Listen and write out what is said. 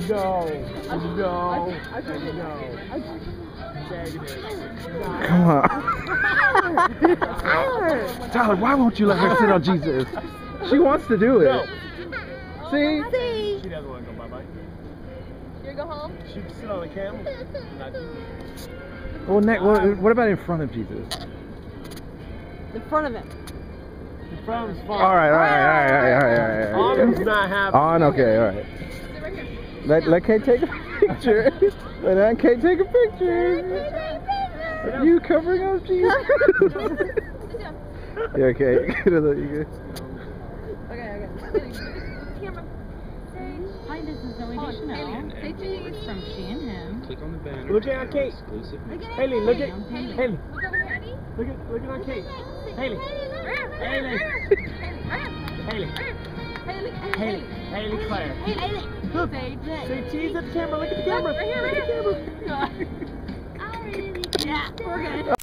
No. Come on. Tyler, why won't you let her sit on Jesus? She wants to do it. No. See? She doesn't want to go bye-bye. You go home? She can sit on the camel. Well, Nick, what about in front of Jesus? In front of him. In front of him's fine. All right. On him's not happy. On, okay, all right. Sit right here. Let Kate take a picture. Let Aunt Kate take a picture. Are you covering up Jesus? Yeah, okay. Okay. Camera. Hi, this is Zoe Deschanel. Say cheese. It's from She and Him. Click on the banner. Look at Aunt Kate. Haley, look at Haley. Look over here. Look at Aunt Kate. Haley. Haley. Haley Claire. Look. Say cheese at the camera. Look at the camera. Right here. Look at the camera. Yeah, we're good.